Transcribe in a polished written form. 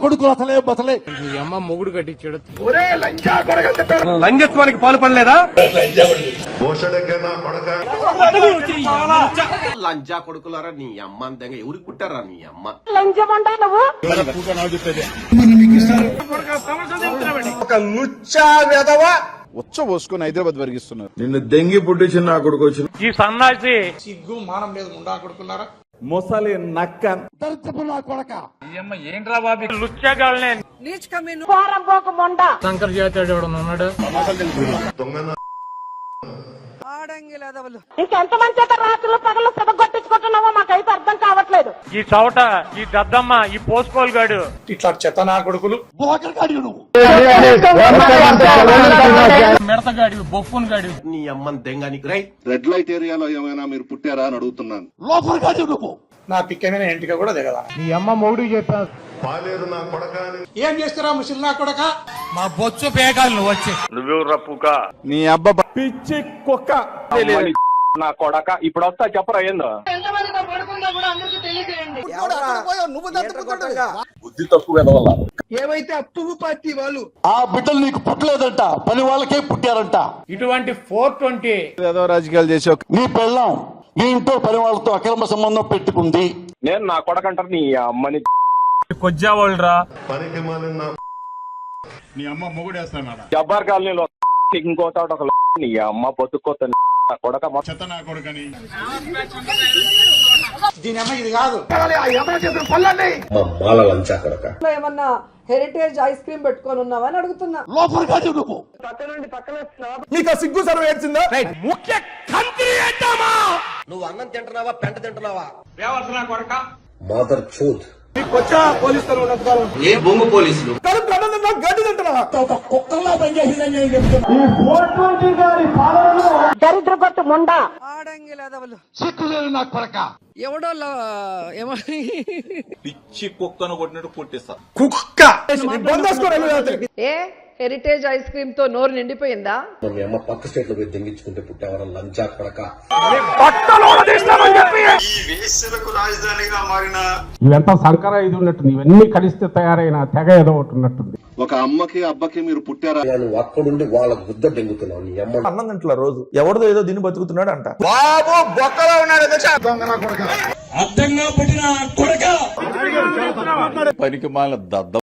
కొడుకులు అసలే బసలే అమ్మ మొగుడు కట్టించాడు. లంజత్వానికి పాల్పడలేదా? లంజా కొడుకులారా నీ అమ్మ అంతంగా ఎవరికి పుట్టారా నీ అమ్మ? ఒక లుచ్చా వెధవ ఉచ్చ పోసుకొని హైదరాబాద్ వరిగిస్తున్నారు. నిన్ను దెంగి పుట్టించిన నా కొడుకు వచ్చిన ఈ సన్నాసి సిగ్గు మానం మీద ఉండా కొడుకులారా. మొసలి నక్క ఏంట్రా బాబు లుచ్చగాళ్ళనే శంకర్ జాతీయుడు ఎవడన్నా ఉన్నాడు? ఇంకెంతమంది చేత రాత్రులు పగలు కొట్టించుకుంటున్నావో మాకైతే అర్థం కావట్లేదు. ఈ చవట, ఈ దద్దమ్మ, ఈ పోసుకోలు గాడు, ఇట్లా చెత్త నా కొడుకులు. మిడతగాడి, బొప్పున్ గాడి, నీ అమ్మని దెంగానికి రై. రెడ్ లైట్ ఏరియాలో ఏమైనా మీరు పుట్టారా అని అడుగుతున్నాను. నా పిక్కమైన ఇంటికి కూడా దిగదా. నీ అమ్మ మొగుడు చెప్పాను. ఏం చేస్తారా ముసలి నా కొడక? మా బొచ్చు పేకాలు నువ్వు వచ్చి నీ అబ్బ పిచ్చి కుక్క నా కొడక. ఇప్పుడు వస్తా చెప్పరా ఏందో బుద్ధి తక్కువ వల్ల ఏమైతే అప్పు పార్టీ వాళ్ళు ఆ బిడ్డలు నీకు పుట్టలేదంట, పని వాళ్ళకే పుట్టారంట. ఇటువంటి 420 ఏదో రాజకీయాలు చేసే నీ పెళ్ళాం నీ ఇంట్లో పని వాళ్ళతో అక్రమ సంబంధం పెట్టుకుంది. నేను నా కొడకంటారు నీ అమ్మని కొజ్జావాళ్ళరా. నీ అమ్మ మొగుడేస్తాడు జబ్బార్ కాలనీలో ఇంకో చోట ఒక నీ అమ్మ బతుక్కోత కొడక చెత్త నా కొడుకని. దీని అమ్మ ఇది కాదు. ఏమన్నా హెరిటేజ్ ఐస్ క్రీమ్ పెట్టుకొని ఉన్నావా అని అడుగుతున్నా. నీకు సిగ్గు సర్వ ఏడ్చిందా? ముఖ్య కంత్రి ఏంటమ్మా? నువ్వు అన్నం తింటున్నావా, పెంట తింటున్నావా? వచ్చా పోలీసులు ఏ బొంగు పోలీసులు? గడ్డి తింటున్నావా? దరిద్ర కొట్టు ముండా. సిక్కులేదు నాకు కొరక. ఎవడో పిచ్చి కుక్కను కొట్టినట్టు కొట్టిస్తా. కుక్క బందేసుకోండి. ఏ హెరిటేజ్ ఐస్ క్రీమ్ తో నోరు నిండిపోయిందా? మీ అమ్మ పక్క స్టేట్ లో పోయి దెంగించుకుంటే పుట్టావరా లంజా కొడక. ఇవంతా సంకర ఇది ఉన్నట్టుంది. ఇవన్నీ కలిస్తే తయారైన తెగ ఏదో ఒకటి ఉన్నట్టుంది. ఒక అమ్మకి అబ్బకి మీరు పుట్టారా? నువ్వు అక్కడుండి వాళ్ళ గుద్ద దెంగుతున్నావు. నీ అమ్మ అన్నం తింటలా రోజు ఎవరిదో ఏదో దీన్ని బతుకుతున్నాడు అంట. బాబు బొక్కలో ఉన్నాడు. పనికి మాల దద్ద